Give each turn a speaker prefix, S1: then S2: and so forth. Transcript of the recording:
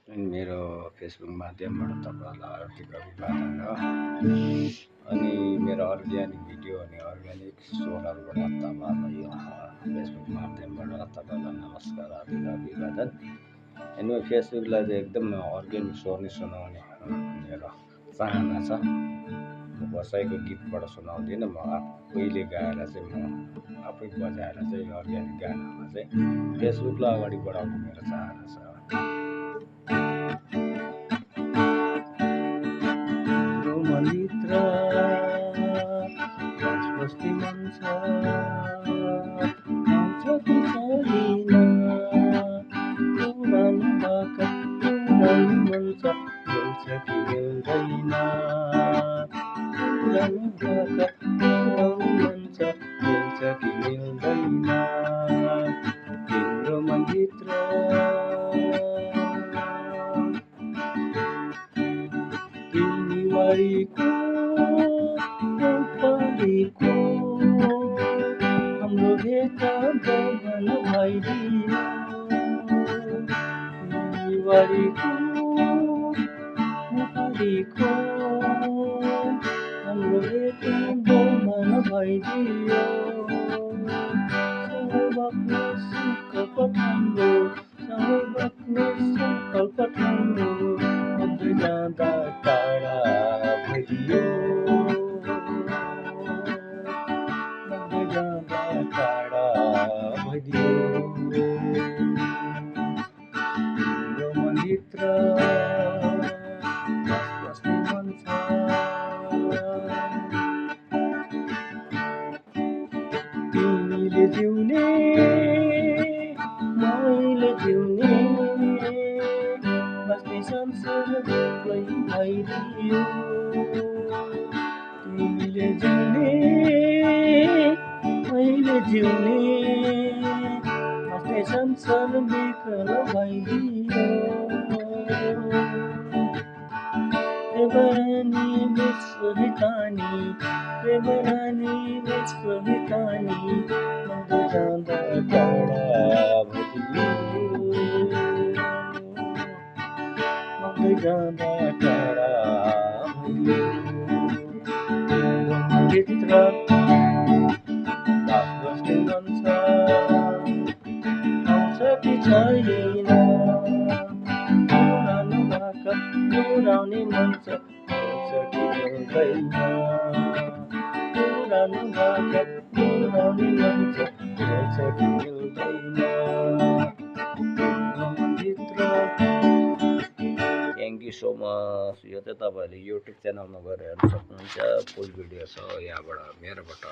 S1: मेरो फेसबुक माध्यमबाट तपाईँहरूलाई हार्दिक अभिवादन हो। अनि मेरो अर्ग्यानिक भिडियो अनि अर्ग्यानिक स्वरहरूबाट तपाईँहरूलाई यो फेसबुक माध्यमबाट तपाईँलाई नमस्कार हार्दिक अभिवादन। अनि म फेसबुकलाई चाहिँ एकदम अर्ग्यानिक स्वर नै सुनाउने मेरो चाहना छ। म कसैको गीतबाट सुनाउँदिनँ, म आफैले गाएर चाहिँ म आफै बजाएर चाहिँ यो अर्ग्यानिक गानामा चाहिँ फेसबुकलाई अगाडि बढाउने मेरो चाहना छ। मित्र बस्ती मन छ आउँछ कि छैन पुरानो बाका पुरानो मन छ मिल्छ कि मिल्दैन पुरानो बाका पुरानो मन छ मिल्छ कि मिल्दैन तिम्रो मनभित्र तिमीवारीको पारीको हाम्रो भेट गगन भइदियो तिमीवारीको पारीको हाम्रो भेट गगन भइदियो सँगै बग्ने सङ्कल्प ठान्यो सँगै बग्ने सङ्कल्प ठान्यो बग्दै जाँदा टाढा भइदियो बग्दै जाँदा टाढा भइदियो तिम्रो मनभित्र बस्ने मन छ तिमीले जिउने मैले जिउने बस्ने संसार बेग्लै भइदियो तिमीले जिउने मैले जिउने बस्ने संसार बेग्लै भइदियो प्रेमरानी विश्वहितानी प्रेमरानी विश्वहितानी बग्दै जाँदा टाढा भइदियो बग्दै जाँदा टाढा भइदियो तिम्रो मनभित्र बस्ने मन छ आउँछ कि छैन पुरानो भाका पुराउने मन छ मिल्छ कि मिल्दैन पुरानो भाका पुराउने मन छ मिल्छ कि मिल्दैन तिम्रो मनभित्र। Thank you so much. यो चाहिँ तपाईँहरूले युट्युब च्यानलमा गएर हेर्न सक्नुहुन्छ। फुल भिडियो छ यहाँबाट मेरोबाट।